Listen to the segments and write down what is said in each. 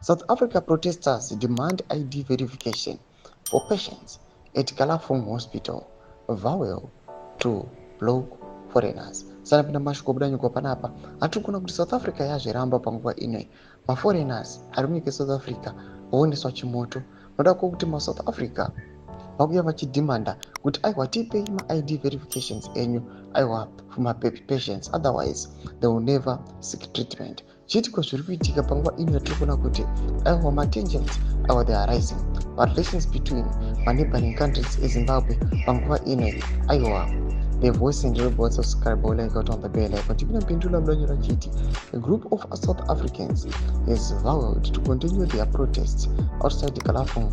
South Africa protesters demand ID verification for patients at Kalafong Hospital, vowel to block foreigners. Sana pinda mashikobuda nyuko panapa hatikuna kuti South Africa yazviramba panguva ino maforeigners ari munyika South Africa voendeswa chimoto noda kuti South Africa vakuya vachidhimanda kuti aiwa tipei ma-ID verifications enyu aiwa for patients, otherwise they will never seek treatment. Chiitiko zviri kuitika panguva ino yatiri kuona kuti aiwa matensions aiwa they are rising, but relations between neighboring countries eZimbabwe panguva ino aiwa the voice and reports of Scarbola got on the bell. A group of South Africans has vowed to continue their protests outside the Kalafong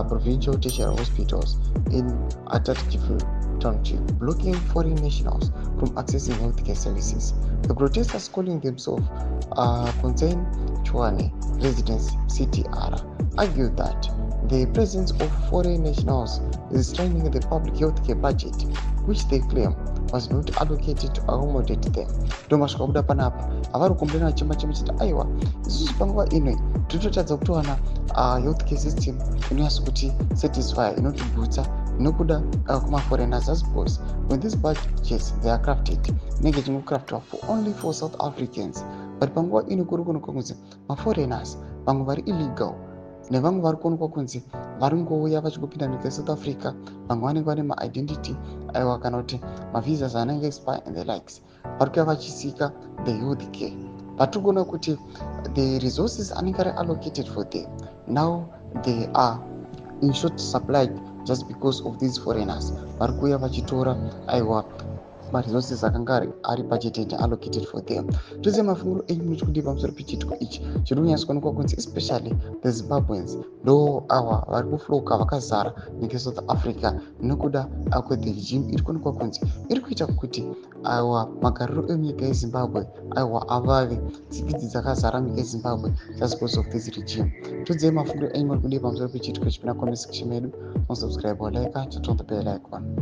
provincial tertiary hospitals in Sadc Township, blocking foreign nationals from accessing healthcare services. The protesters, calling themselves Concern Chwane Residents CTR, argued that the presence of foreign nationals is straining the public healthcare budget, which they claim was not allocated to accommodate them. Ndomashika kuda panapa avari kumblena chimba chimwe aiwa isusu panguva ino tototadza kutowana healthcare system inonyasa kuti satisfy inotibvutsa nokuda kumaforeigners as suppose when these budgets they are crafted nenge chingocraftwa only for South Africans, but panguva ino kuri kuonekwa kunzi maforeigners vamwe vari illegal nevamwe vari kuonekwa kunzi vari ngouya vachingopinda nyika yeSouth Africa, vamwe vanenge vane ma-identity aiwa kana kuti mavisas anenge expire and the likes, vari kuya vachisika the health care, but tiri kuona kuti the resources anenge ari allocated for them now they are in short supply just because of these foreigners vari kuya vachitora aiwa resources akanga ari budgeted allocated for them. Tose mafunguro enyu muchikudipa pamusoro pechiitiko ichi chiri kunyasa kuonekwa kunzi especially the Zimbabweans ndo ava vari kufloka vakazara nyika yeSouth Africa nekuda kwethe regime iri kuonekwa kunzi iri kuita kuti aiwa magariro emunyika yeZimbabwe aiwa avave tsikidzi dzakazara munyika yeZimbabwe just because of this regime. Todze mafunguro enyu muri kudipa pamusoro pechiitiko ichi pina comment section medu, subscribe or like, turn on the bell icon.